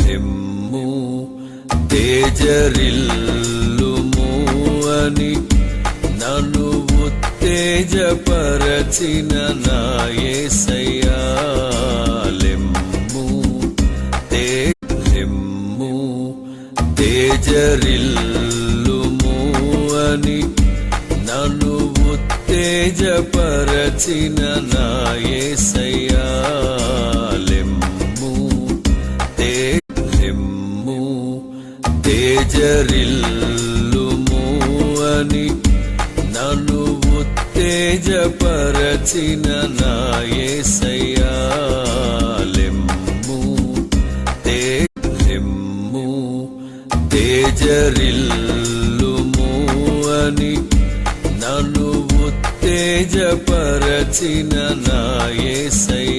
లెమ్ము తేజరిల్లుము అని నన్ను ఉత్తేజపరచిన నా యేసయ్యా. లెమ్ము తేజరిల్లుము అని నన్ను ఉత్తేజపరచిన నా యేసయ్యా. లెమ్ము తేజరిల్లుము అని నన్ను ఉత్తేజపరచిన నా యేసయ్యా. లెమ్ము తేజరిల్లుము అని నన్ను ఉత్తేజపరచిన నా యేసయ్యా.